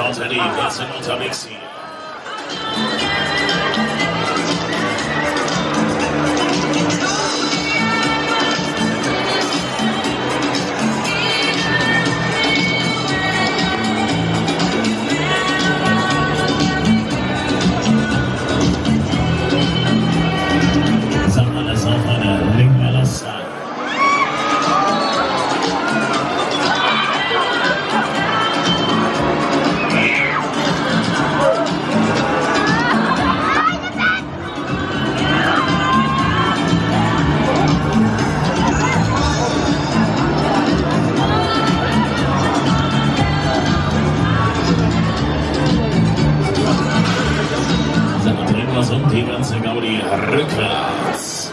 Hotel, wir sind unterwegs hier. Die ganze Gaudi rückwärts.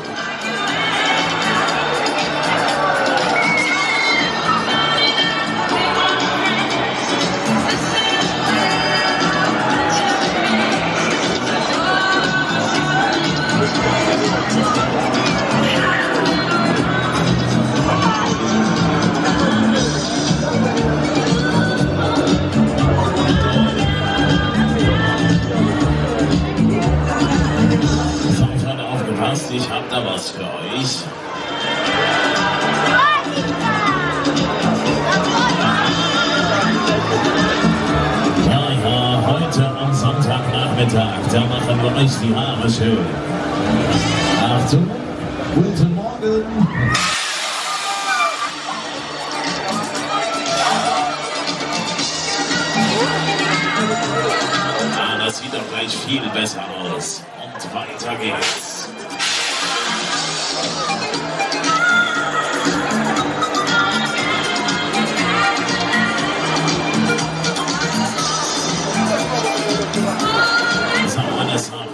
Ich hab da was für euch. Ja, heute am Sonntagnachmittag, da machen wir euch die Haare schön. Achtung, guten Morgen. Ja, das sieht doch gleich viel besser aus. Und weiter geht's.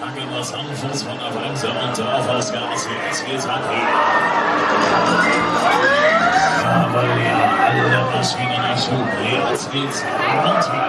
Packen das Anfuß von der Bremse und drauf aufs Gas. Jetzt geht's an hier. Aber ja, alle Maschinen nach Schub. Jetzt geht's runter.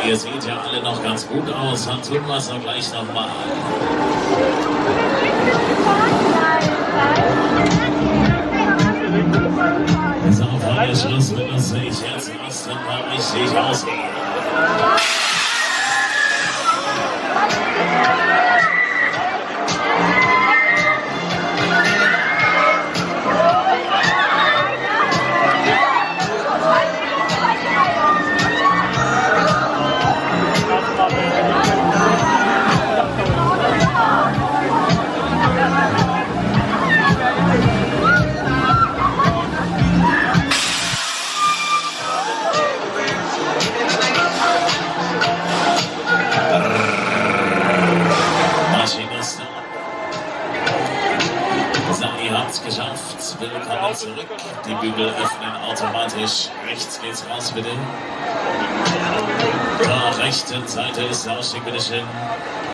Ihr seht ja alle noch ganz gut aus, dann tun wir es doch gleich nochmal. So, vorher Schluss mit uns, ich jetzt lasst dann mal richtig ausgehen. Geschafft. Willkommen zurück. Die Bügel öffnen automatisch. Rechts geht's raus, bitte. Auf der rechten Seite ist der Ausstieg, bitteschön.